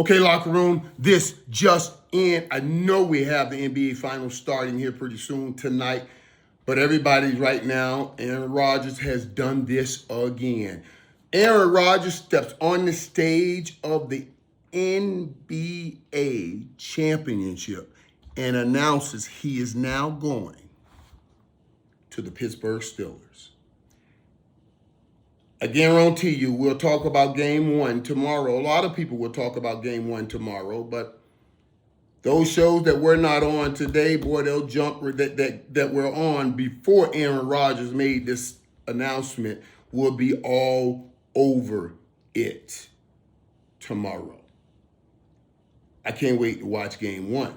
Okay, locker room, this just in. I know we have the NBA Finals starting here pretty soon tonight, but everybody right now, Aaron Rodgers has done this again. Aaron Rodgers steps on the stage of the NBA championship and announces he is now going to the Pittsburgh Steelers. I guarantee you we'll talk about game one tomorrow. A lot of people will talk about game one tomorrow, but those shows that we're not on today, boy, they'll jump that we're on before Aaron Rodgers made this announcement will be all over it tomorrow. I can't wait to watch game one,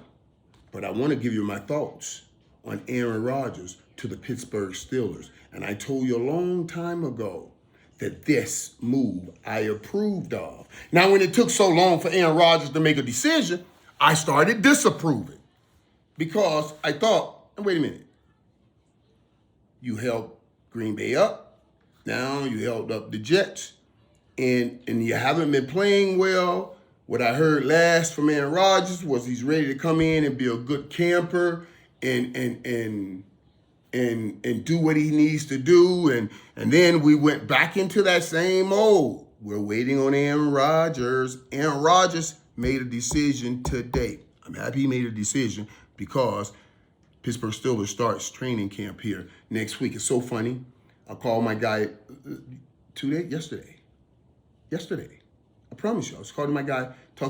but I want to give you my thoughts on Aaron Rodgers to the Pittsburgh Steelers. And I told you a long time ago that this move I approved of. Now, when it took so long for Aaron Rodgers to make a decision, I started disapproving because I thought, wait a minute, you helped Green Bay up, now you held up the Jets, and you haven't been playing well. What I heard last from Aaron Rodgers was he's ready to come in and be a good camper and do what he needs to do. And then we went back into that same mode. We're waiting on Aaron Rodgers. Aaron Rodgers made a decision today. I'm happy he made a decision because Pittsburgh Steelers starts training camp here next week. It's so funny. I called my guy yesterday. I promise you, I was talking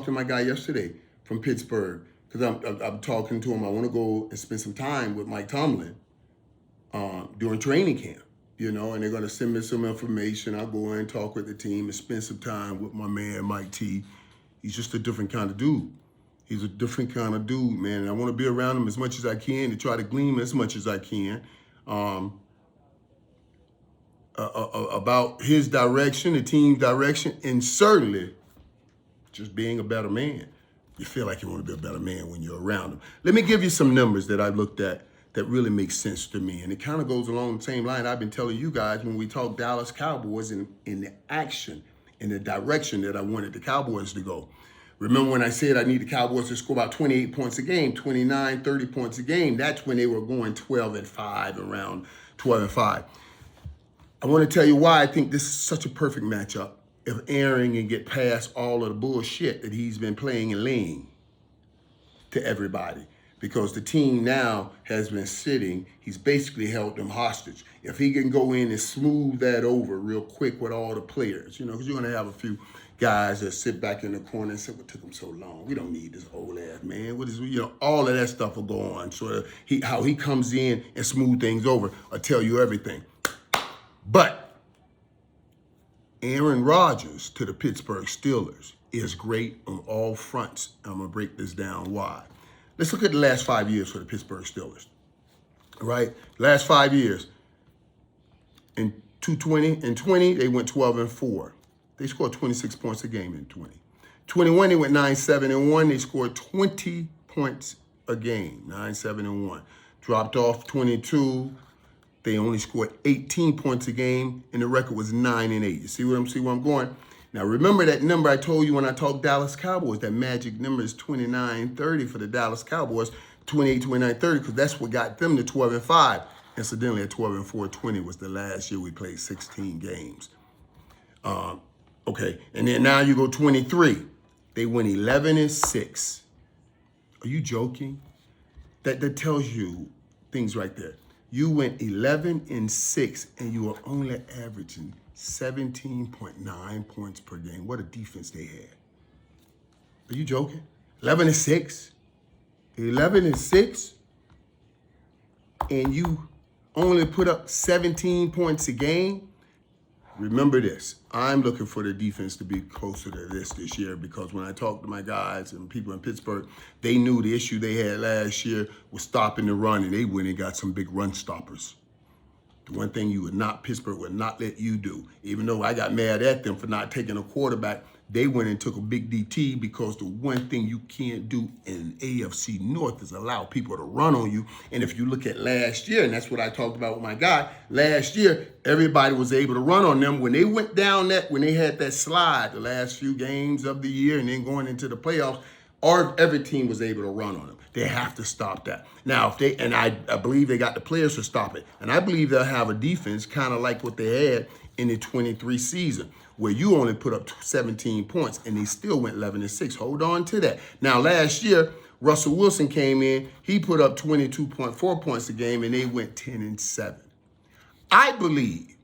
to my guy yesterday from Pittsburgh because I'm talking to him. I want to go and spend some time with Mike Tomlin during training camp, and they're going to send me some information. I'll go in and talk with the team and spend some time with my man, Mike T. He's just a different kind of dude. He's a different kind of dude, man. And I want to be around him as much as I can to try to glean as much as I can about his direction, the team's direction, and certainly just being a better man. You feel like you want to be a better man when you're around him. Let me give you some numbers that I looked at that really makes sense to me. And it kind of goes along the same line I've been telling you guys when we talk Dallas Cowboys in the action, in the direction that I wanted the Cowboys to go. Remember when I said I need the Cowboys to score about 28 points a game, 29, 30 points a game? That's when they were going 12-5, around 12-5. I want to tell you why I think this is such a perfect matchup if Aaron can get past all of the bullshit that he's been playing and laying to everybody. Because the team now has been sitting, he's basically held them hostage. If he can go in and smooth that over real quick with all the players, because you're going to have a few guys that sit back in the corner and say, what took him so long? We don't need this old ass man. What is, all of that stuff will go on. So how he comes in and smooth things over, I'll tell you everything. But Aaron Rodgers to the Pittsburgh Steelers is great on all fronts. I'm going to break this down why. Let's look at the last 5 years for the Pittsburgh Steelers, right? Last 5 years, in 20, they went 12-4. They scored 26 points a game in 20. 21, they went 9-7-1. They scored 20 points a game, 9-7-1. Dropped off 22. They only scored 18 points a game, and the record was 9-8. You see where I'm going? Now, remember that number I told you when I talked Dallas Cowboys, that magic number is 29-30 for the Dallas Cowboys, 28-29-30, because that's what got them to 12-5. Incidentally, at 12-4, 20 was the last year we played 16 games. Okay, and then now you go 23. They went 11-6. Are you joking? That tells you things right there. You went 11-6, and you were only averaging 17.9 points per game. What a defense they had. Are you joking? 11-6. 11-6. And you only put up 17 points a game. Remember this. I'm looking for the defense to be closer to this year because when I talked to my guys and people in Pittsburgh, they knew the issue they had last year was stopping the run, and they went and got some big run stoppers. The one thing Pittsburgh would not let you do, even though I got mad at them for not taking a quarterback they went and took a big DT because the one thing you can't do in AFC North is allow people to run on you. And if you look at last year, and that's what I talked about with my guy, last year, everybody was able to run on them. When they went down when they had that slide the last few games of the year and then going into the playoffs, every team was able to run on them. They have to stop that. Now, I believe they got the players to stop it. And I believe they'll have a defense kind of like what they had in the 23 season, where you only put up 17 points and they still went 11-6. Hold on to that. Now, last year, Russell Wilson came in. He put up 22.4 points a game and they went 10-7. I believe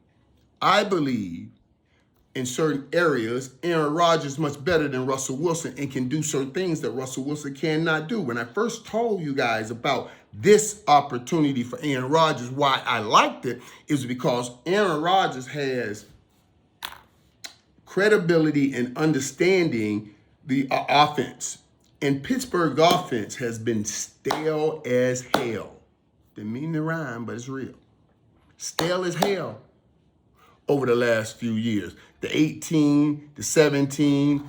in certain areas, Aaron Rodgers is much better than Russell Wilson and can do certain things that Russell Wilson cannot do. When I first told you guys about this opportunity for Aaron Rodgers, why I liked it is because Aaron Rodgers has credibility and understanding the offense. And Pittsburgh's offense has been stale as hell. Didn't mean to rhyme, but it's real. Stale as hell over the last few years. The 18, the 17,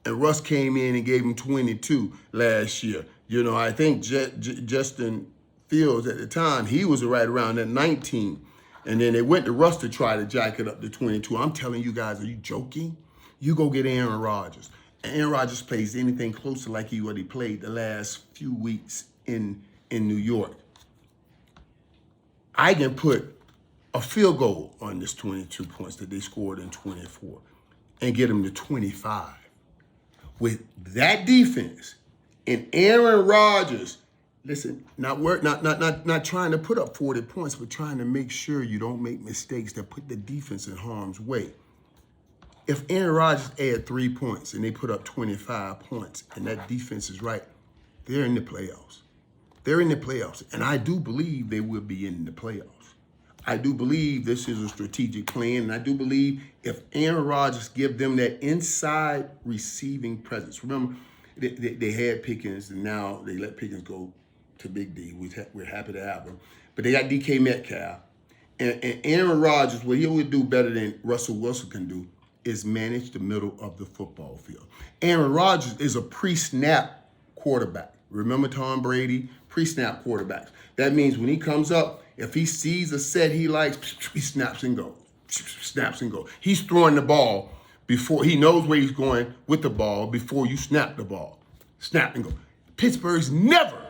and Russ came in and gave him 22 last year. You know, I think Justin Fields at the time, he was right around that 19. And then they went to Russ to try to jack it up to 22. I'm telling you guys, are you joking? You go get Aaron Rodgers. Aaron Rodgers plays anything close to like what he played the last few weeks in New York. I can put a field goal on this 22 points that they scored in 24 and get them to 25. With that defense and Aaron Rodgers, listen, not trying to put up 40 points, but trying to make sure you don't make mistakes that put the defense in harm's way. If Aaron Rodgers add 3 points and they put up 25 points and that defense is right, they're in the playoffs. They're in the playoffs. And I do believe they will be in the playoffs. I do believe this is a strategic plan, and I do believe if Aaron Rodgers give them that inside receiving presence. Remember, they had Pickens, and now they let Pickens go to Big D. We're happy to have him. But they got DK Metcalf. And Aaron Rodgers, what he would do better than Russell Wilson can do is manage the middle of the football field. Aaron Rodgers is a pre-snap quarterback. Remember Tom Brady? Pre-snap quarterbacks. That means when he comes up, if he sees a set he likes, he snaps and goes. Snaps and goes. He's throwing the ball before he knows where he's going with the ball before you snap the ball. Snap and go. Pittsburgh's never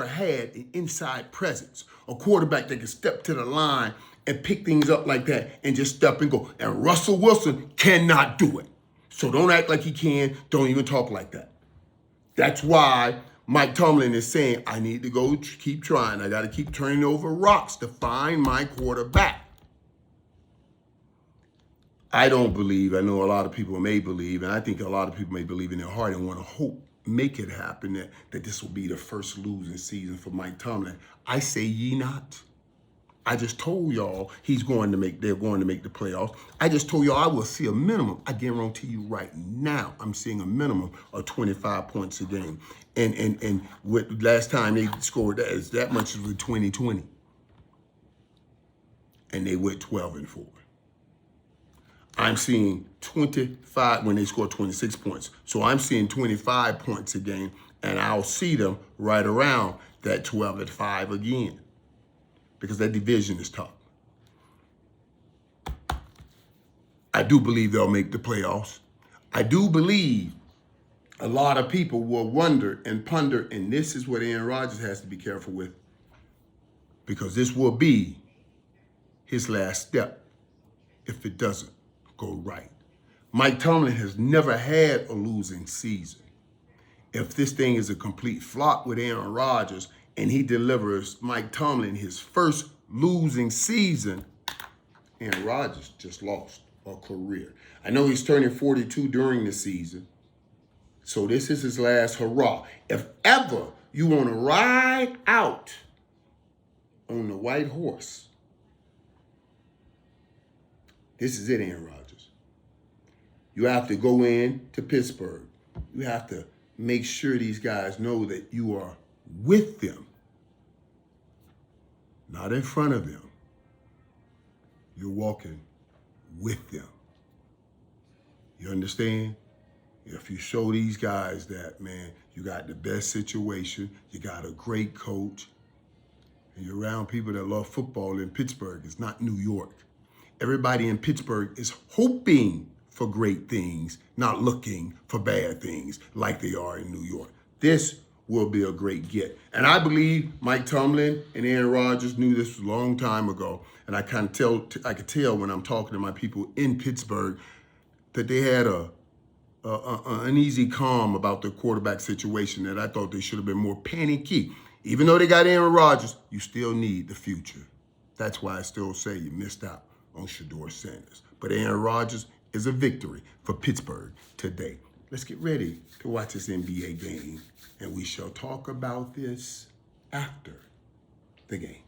had an inside presence, a quarterback that can step to the line and pick things up like that and just step and go. And Russell Wilson cannot do it. So don't act like he can. Don't even talk like that. That's why Mike Tomlin is saying, I need to go keep trying. I got to keep turning over rocks to find my quarterback. I don't believe, I know a lot of people may believe, and I think a lot of people may believe in their heart and want to hope, make it happen, that this will be the first losing season for Mike Tomlin. I say ye not. I just told y'all they're going to make the playoffs. I just told y'all I will see a minimum. I guarantee you right now, I'm seeing a minimum of 25 points a game. And with last time they scored that much was with 2020. And they went 12-4. I'm seeing 25 when they score 26 points. So I'm seeing 25 points a game, and I'll see them right around that 12-5 again, because that division is tough. I do believe they'll make the playoffs. I do believe a lot of people will wonder and ponder, and this is what Aaron Rodgers has to be careful with, because this will be his last step if it doesn't go right. Mike Tomlin has never had a losing season. If this thing is a complete flop with Aaron Rodgers and he delivers Mike Tomlin his first losing season, Aaron Rodgers just lost a career. I know he's turning 42 during the season, so this is his last hurrah. If ever you want to ride out on the white horse, this is it, Aaron Rodgers. You have to go in to Pittsburgh. You have to make sure these guys know that you are with them, not in front of them. You're walking with them. You understand? If you show these guys that, man, you got the best situation, you got a great coach, and you're around people that love football in Pittsburgh, it's not New York. Everybody in Pittsburgh is hoping for great things, not looking for bad things like they are in New York. This will be a great get. And I believe Mike Tomlin and Aaron Rodgers knew this a long time ago. And I could tell when I'm talking to my people in Pittsburgh that they had an uneasy calm about their quarterback situation, that I thought they should have been more panicky. Even though they got Aaron Rodgers, you still need the future. That's why I still say you missed out on Shedeur Sanders. But Aaron Rodgers is a victory for Pittsburgh today. Let's get ready to watch this NBA game, and we shall talk about this after the game.